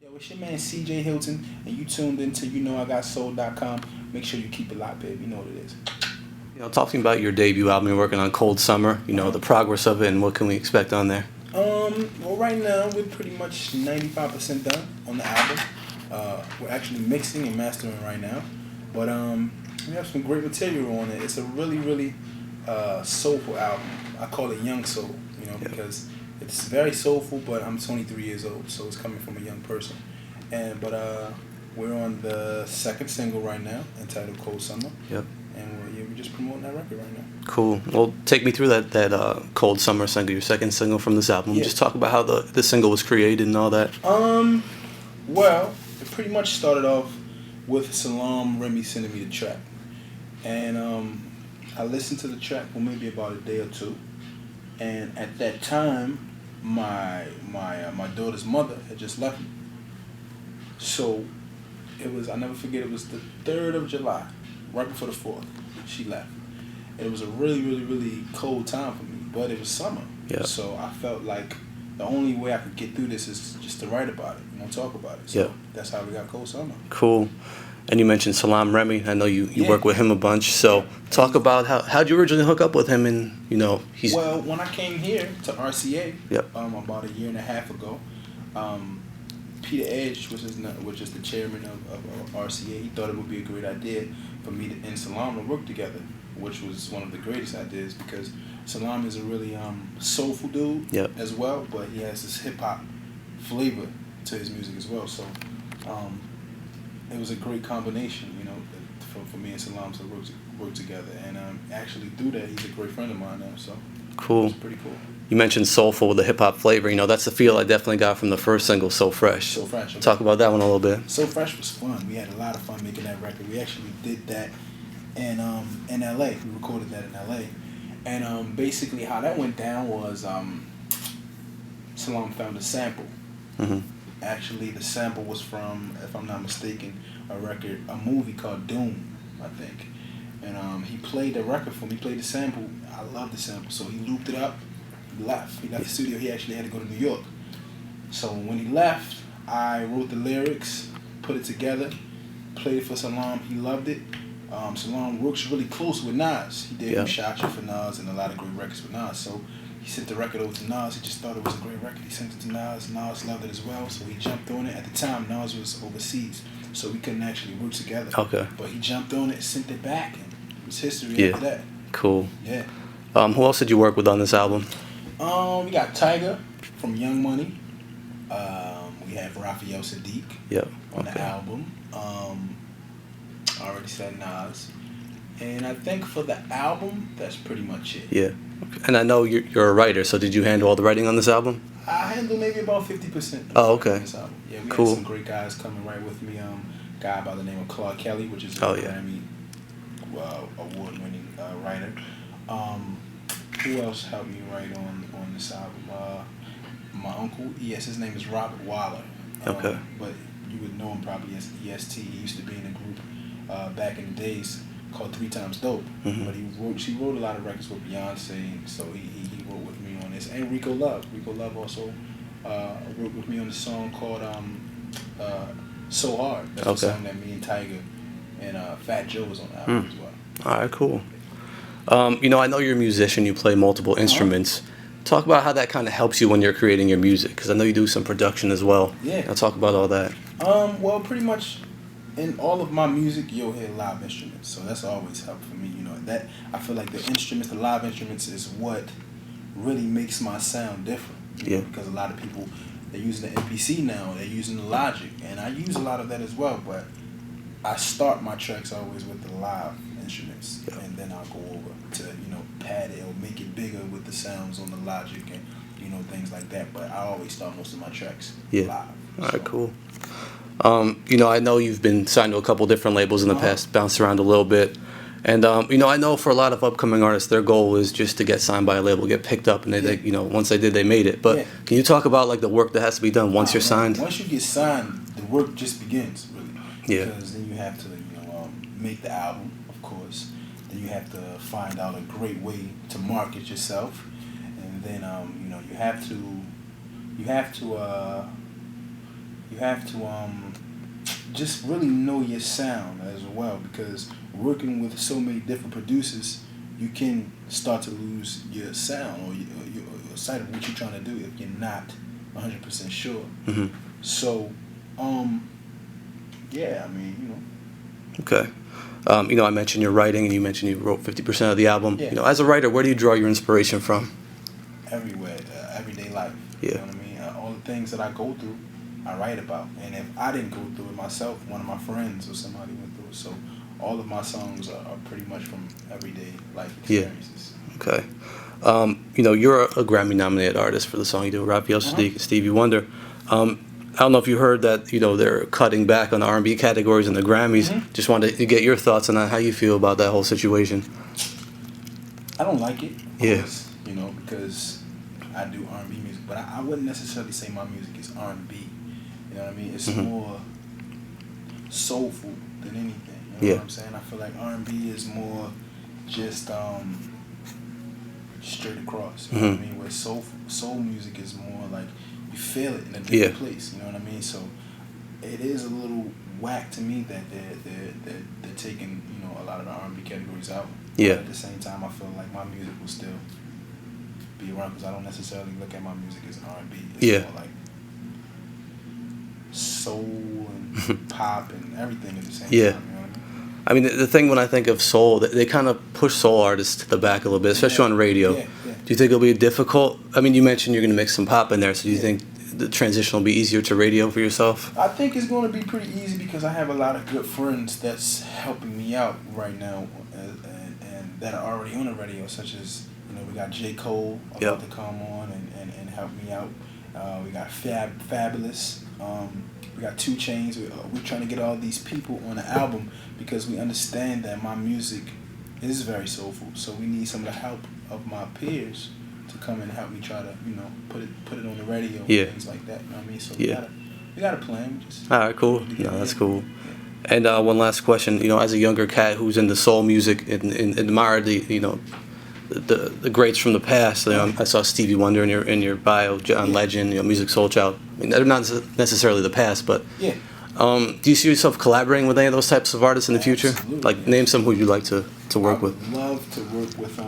Yo, it's your man CJ Hilton, and you tuned into I Got Soul.com. Make sure you keep it locked, baby. You know what it is. Talking about your debut album, you're working on Cold Summer, the progress of it and what can we expect on there? Well, right now we're pretty much 95% done on the album. We're actually mixing and mastering right now, but we have some great material on it. It's a really, really soulful album. I call it young soul, because it's very soulful. But I'm 23 years old, so it's coming from a young person. But we're on the second single right now, entitled "Cold Summer." Yep. And we're just promoting that record right now. Cool. Well, take me through that Cold Summer single, your second single from this album. Yeah. Just talk about how the single was created and all that. Well, it pretty much started off with Salam Remy sending me the track, and I listened to the track for maybe about a day or two, and at that time, my daughter's mother had just left me, so I'll never forget, it was the 3rd of July, right before the 4th, she left. And it was a really, really, really cold time for me, but it was summer. Yeah. So I felt like the only way I could get through this is just to write about it, talk about it. So that's how we got Cold Summer. Cool. And you mentioned Salam Remy. I know you work with him a bunch. So talk about how'd you originally hook up with him, and he's... Well, when I came here to RCA, Yep. About a year and a half ago, Peter Edge, which is the chairman of RCA, he thought it would be a great idea for me and Salam to work together, which was one of the greatest ideas, because Salam is a really soulful dude as well, but he has this hip hop flavor to his music as well. So it was a great combination, for me and Salam to work together. And actually through that, he's a great friend of mine now. So cool. It's pretty cool. You mentioned soulful with the hip hop flavor. That's the feel I definitely got from the first single, So Fresh. So Fresh. Okay. Talk about that one a little bit. So Fresh was fun. We had a lot of fun making that record. We actually did that in LA. We recorded that in LA. And basically how that went down was Salam found a sample. Mm-hmm. Actually, the sample was from, if I'm not mistaken, a movie called Doom, I think. And he played the record for me. He played the sample. I love the sample. So he looped it up. He left the studio. He actually had to go to New York. So when he left, I wrote the lyrics, put it together, played it for Salam. He loved it. Salam works really close with Nas. He did Ushacha for Nas and a lot of great records with Nas. So he sent the record over to Nas. He just thought it was a great record. He sent it to Nas. Nas loved it as well. So he jumped on it. At the time, Nas was overseas, so we couldn't actually work together. Okay. But he jumped on it, sent it back, and it was history after that. Cool. Yeah. Who else did you work with on this album? We got Tiger from Young Money. We have Raphael Sadiq on the album. I already said Nas. And I think for the album, that's pretty much it. Yeah. Okay. And I know you're a writer, so did you handle all the writing on this album? I handle maybe about 50%. Oh, okay. On this album. Yeah, we cool. had some great guys coming right with me. Guy by the name of Claude Kelly, which is a Grammy award-winning writer. Who else helped me write on this album? My uncle, his name is Robert Waller. Okay. But you would know him probably as EST. He used to be in a group back in the days called 3 Times Dope. Mm-hmm. But he wrote a lot of records with Beyonce, so he wrote with me on this. And Rico Love. Rico Love also wrote with me on the song called So Hard. That's the song that me and Tiger and Fat Joe was on the album as well. All right, cool. I know you're a musician. You play multiple instruments. Talk about how that kind of helps you when you're creating your music, because I know you do some production as well. Yeah. I'll talk about all that. Well, pretty much in all of my music, you'll hear live instruments. So that's always helped for me. That I feel like the live instruments is what really makes my sound different. Because a lot of people, they're using the MPC now, they're using the Logic, and I use a lot of that as well, but I start my tracks always with the live instruments, and then I'll go over to, pad it or make it bigger with the sounds on the Logic and, things like that, but I always start most of my tracks live. All right, cool. I know you've been signed to a couple different labels in the past, bounced around a little bit. And, I know for a lot of upcoming artists, their goal is just to get signed by a label, get picked up, and they once they did, they made it. But can you talk about, the work that has to be done once you're signed? Once you get signed, the work just begins, really. Yeah. Because then you have to, make the album, of course. Then you have to find out a great way to market yourself. And then, you have to you have to just really know your sound as well, because working with so many different producers, you can start to lose your sound or your sight of what you're trying to do if you're not 100% sure. Mm-hmm. So, yeah, I mean, you know. Okay. You know, I mentioned your writing, and you mentioned you wrote 50% of the album. Yeah. You know, as a writer, where do you draw your inspiration from? Everywhere, everyday life. Yeah. You know what I mean? All the things that I go through, I write about. And if I didn't go through it myself, one of my friends or somebody went through it. So all of my songs are pretty much from everyday life experiences. Yeah. Okay. You know, you're a Grammy-nominated artist for the song you do, Raphael Sadiq, Stevie Wonder. I don't know if you heard that, you know, they're cutting back on the R&B categories in the Grammys. Mm-hmm. Just wanted to get your thoughts on that, how you feel about that whole situation. I don't like it, Yeah. course, you know, because I do R&B music, but I wouldn't necessarily say my music is R&B. You know what I mean? It's more soulful than anything. You know what I'm saying? I feel like R&B is more just straight across. You know what I mean? Where soul music is more like you feel it in a different place. You know what I mean? So it is a little whack to me that they're taking, you know, a lot of the R&B categories out. Yeah. But at the same time, I feel like my music will still be around, because I don't necessarily look at my music as R&B. It's more like soul and pop and everything at the same time. You know what I mean? I mean, the thing when I think of soul, they kind of push soul artists to the back a little bit, especially on radio. Yeah. Do you think it'll be difficult? I mean, you mentioned you're going to mix some pop in there, so do you think the transition will be easier to radio for yourself? I think it's going to be pretty easy, because I have a lot of good friends that's helping me out right now, and that are already on the radio, such as, you know, we got J. Cole about to come on and help me out. We got Fabulous. We got 2 Chainz. We're trying to get all these people on the album, because we understand that my music is very soulful. So we need some of the help of my peers to come and help me try to, you know, put it on the radio and things like that. You know what I mean? So we got a plan. All right, cool. No, that's cool. And one last question. You know, as a younger cat who's into soul music and admired the, you know, the greats from the past. You know, I saw Stevie Wonder in your bio, John Legend, you know, Music Soul Child. I mean, they're not necessarily the past, but do you see yourself collaborating with any of those types of artists in the future? Absolutely. Like, name some who you'd like to work with. I would love to work with,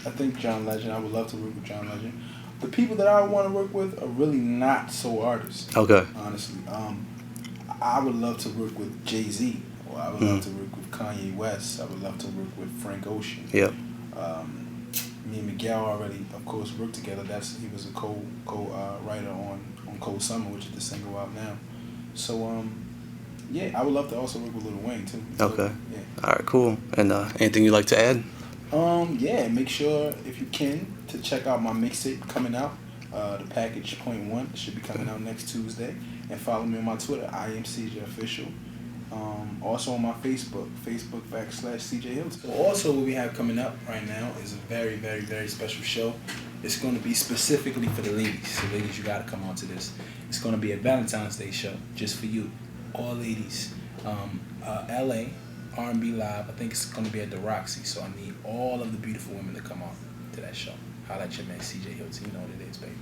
I think John Legend. I would love to work with John Legend. The people that I want to work with are really not soul artists. Okay. Honestly, I would love to work with Jay-Z, or I would love to work with Kanye West. I would love to work with Frank Ocean. Yep. Me and Miguel already, of course, worked together. He was a co-writer on Cold Summer, which is the single out now. So, yeah, I would love to also work with Lil Wayne too. Okay. Yeah. All right, cool. And anything you'd like to add? Yeah, make sure, if you can, to check out my mixtape coming out. The Package .1 should be coming out next Tuesday. And follow me on my Twitter, I am CJ Official. Also on my Facebook.com/CJ Hilton. Also, what we have coming up right now is a very, very, very special show. It's going to be specifically for the ladies. So ladies, you got to come on to this. It's going to be a Valentine's Day show just for you, all ladies. LA, R&B Live. I think it's going to be at the Roxy. So I need all of the beautiful women to come on to that show. Holla at your man, CJ Hilton. You know what it is, baby.